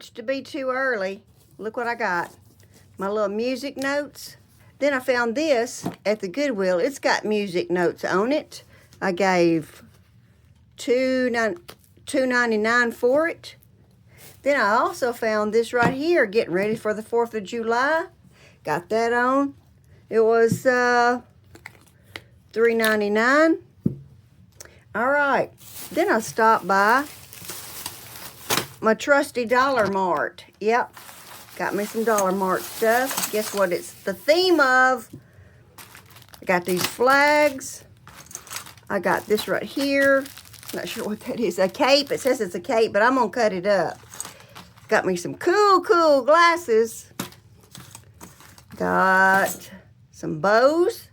March to be too early. Look what I got. My little music notes. Then I found this at the Goodwill. It's got music notes on it. I gave $2.99 for it. Then I also found this right here, getting ready for the 4th of July. Got that on. It was $3.99. All right. Then I stopped by my trusty Dollar Mart. Yep. Got me some Dollar Mart stuff. Guess what it's the theme of? I got these flags. I got this right here. Not sure what that is. A cape. It says it's a cape, but I'm going to cut it up. Got me some cool glasses. Got some bows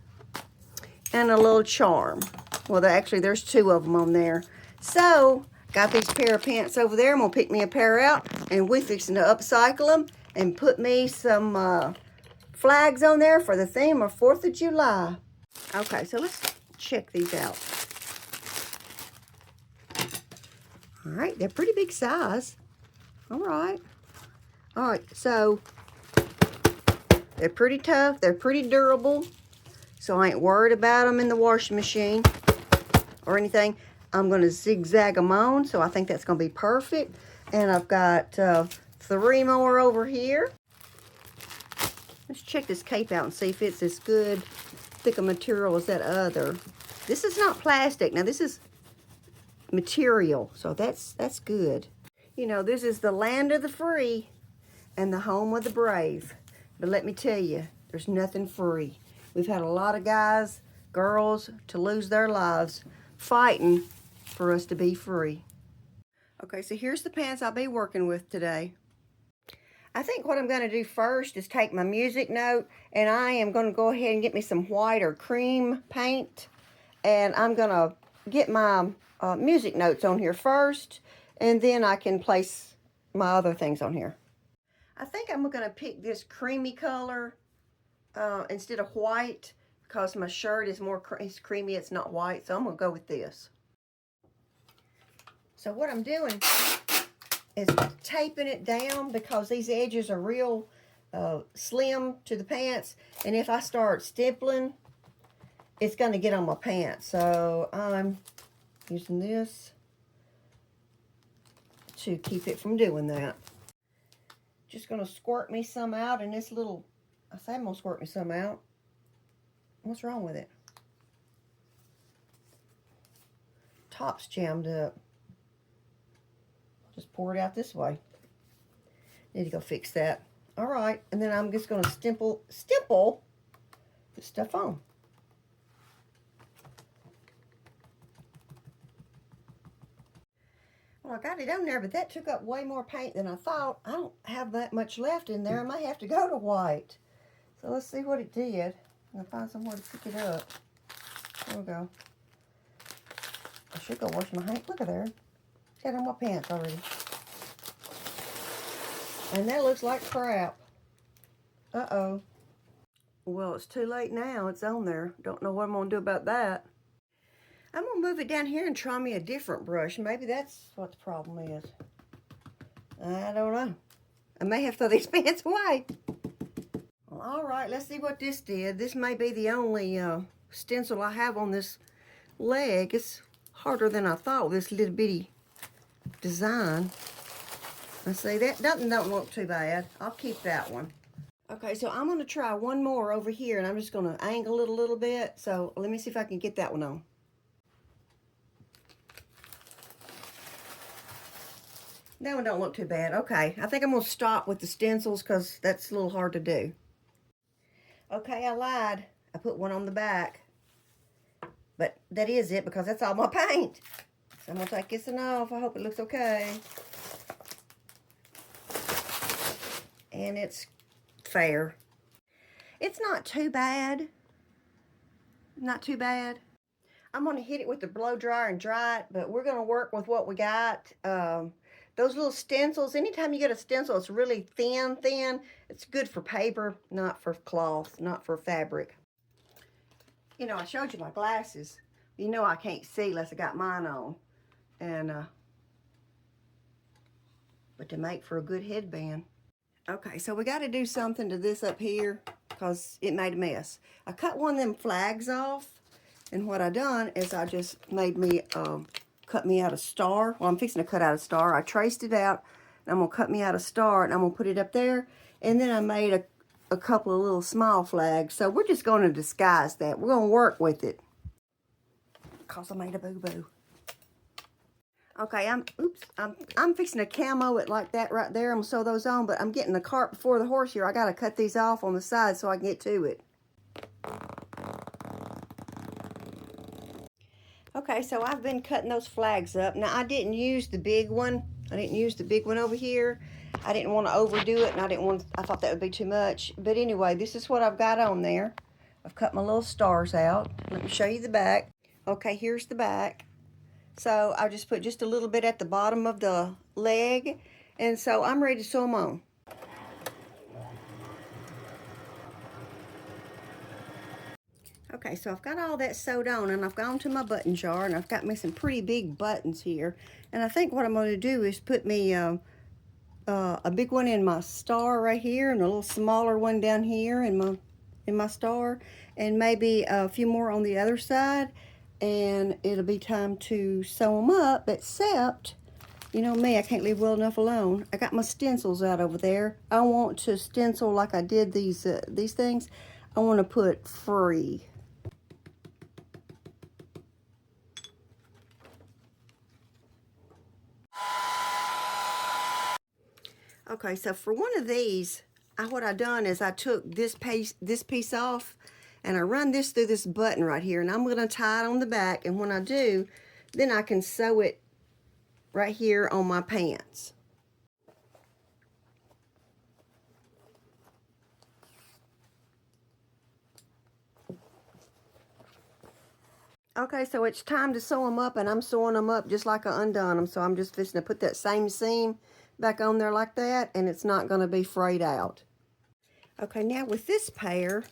and a little charm. Well, there's 2 of them on there. So, got these pair of pants over there. I'm going to pick me a pair out, and we're fixing to upcycle them and put me some flags on there for the theme of 4th of July. Okay, so let's check these out. All right, they're pretty big size. All right, so they're pretty tough. They're pretty durable. So I ain't worried about them in the washing machine or anything. I'm going to zigzag them on, so I think that's going to be perfect. And I've got 3 more over here. Let's check this cape out and see if it's as good, thick a material as that other. This is not plastic. Now, this is material, so that's good. You know, this is the land of the free and the home of the brave. But let me tell you, there's nothing free. We've had a lot of guys, girls, to lose their lives fighting for us to be free. Okay, so here's the pants I'll be working with today. I think what I'm going to do first is take my music note, and I am going to go ahead and get me some white or cream paint, and I'm going to get my music notes on here first, and then I can place my other things on here. I think I'm going to pick this creamy color instead of white, because my shirt is more creamy, it's not white, so I'm going to go with this. So what I'm doing is taping it down, because these edges are real slim to the pants, and if I start stippling, it's going to get on my pants. So I'm using this to keep it from doing that. Just going to squirt me some out in this little, I say I'm going to squirt me some out. What's wrong with it? Top's jammed up. Just pour it out this way. Need to go fix that. All right, and then I'm just going to stipple this stuff on. Well, I got it on there, but that took up way more paint than I thought. I don't have that much left in there. I might have to go to white. So let's see what it did. I'm going to find somewhere to pick it up. There we go. I should go wash my hands. Look at there. It's got on my pants already. And that looks like crap. Uh-oh. Well, it's too late now. It's on there. Don't know what I'm going to do about that. I'm going to move it down here and try me a different brush. Maybe that's what the problem is. I don't know. I may have to throw these pants away. Well, all right, let's see what this did. This may be the only stencil I have on this leg. It's harder than I thought with this little bitty design. Let's see, that doesn't look too bad. I'll keep that one. Okay, so I'm going to try one more over here, and I'm just going to angle it a little bit. So let me see if I can get that one on. That one don't look too bad. Okay, I think I'm going to stop with the stencils because that's a little hard to do. Okay, I lied. I put one on the back. But that is it, because that's all my paint. So I'm going to take this one off. I hope it looks okay. And it's fair. It's not too bad. Not too bad. I'm going to hit it with the blow dryer and dry it, but we're going to work with what we got. Those little stencils, anytime you get a stencil, it's really thin. It's good for paper, not for cloth, not for fabric. You know, I showed you my glasses. You know I can't see unless I got mine on. And but to make for a good headband. Okay, so we got to do something to this up here because it made a mess. I cut one of them flags off, and what I done is I just made me, cut me out a star. Well, I'm fixing to cut out a star. I traced it out, and I'm going to cut me out a star, and I'm going to put it up there, and then I made a couple of little small flags. So we're just going to disguise that. We're going to work with it because I made a boo-boo. Okay, I'm fixing to camo it like that right there. I'm gonna sew those on, but I'm getting the cart before the horse here. I gotta cut these off on the side so I can get to it. Okay, so I've been cutting those flags up. Now, I didn't use the big one. I didn't use the big one over here. I didn't want to overdo it, and I thought that would be too much. But anyway, this is what I've got on there. I've cut my little stars out. Let me show you the back. Okay, here's the back. So I just put just a little bit at the bottom of the leg, and so I'm ready to sew them on. Okay, so I've got all that sewed on, and I've gone to my button jar, and I've got me some pretty big buttons here. And I think what I'm going to do is put me a big one in my star right here, and a little smaller one down here in my star, and maybe a few more on the other side. And it'll be time to sew them up, except, you know me, I can't leave well enough alone. I got my stencils out over there. I want to stencil like I did these things. I want to put free. Okay, so for one of these, what I done is I took this piece off, and I run this through this button right here, and I'm going to tie it on the back, and when I do, then I can sew it right here on my pants. Okay, so it's time to sew them up, and I'm sewing them up just like I undone them, so I'm just fixing to put that same seam back on there like that, and it's not going to be frayed out. Okay, now with this pair,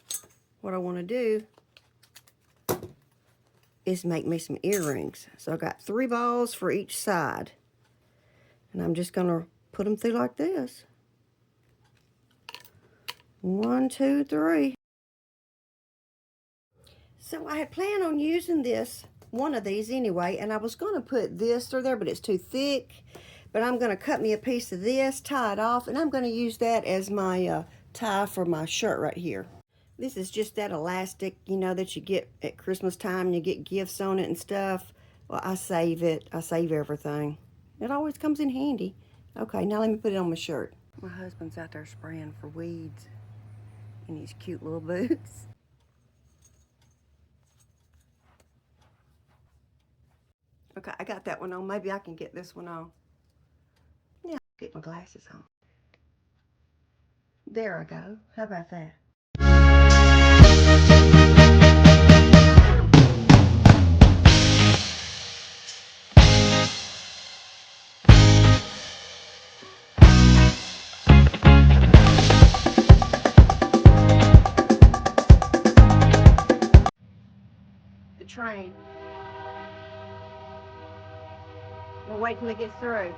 what I want to do is make me some earrings. So I got 3 balls for each side, and I'm just going to put them through like this. 1, 2, 3. So I had planned on using one of these anyway, and I was going to put this through there, but it's too thick. But I'm going to cut me a piece of this, tie it off, and I'm going to use that as my tie for my shirt right here. This is just that elastic, you know, that you get at Christmas time, and you get gifts on it and stuff. Well, I save it. I save everything. It always comes in handy. Okay, now let me put it on my shirt. My husband's out there spraying for weeds in his cute little boots. Okay, I got that one on. Maybe I can get this one on. Yeah, get my glasses on. There I go. How about that? The train. We'll wait till it gets through.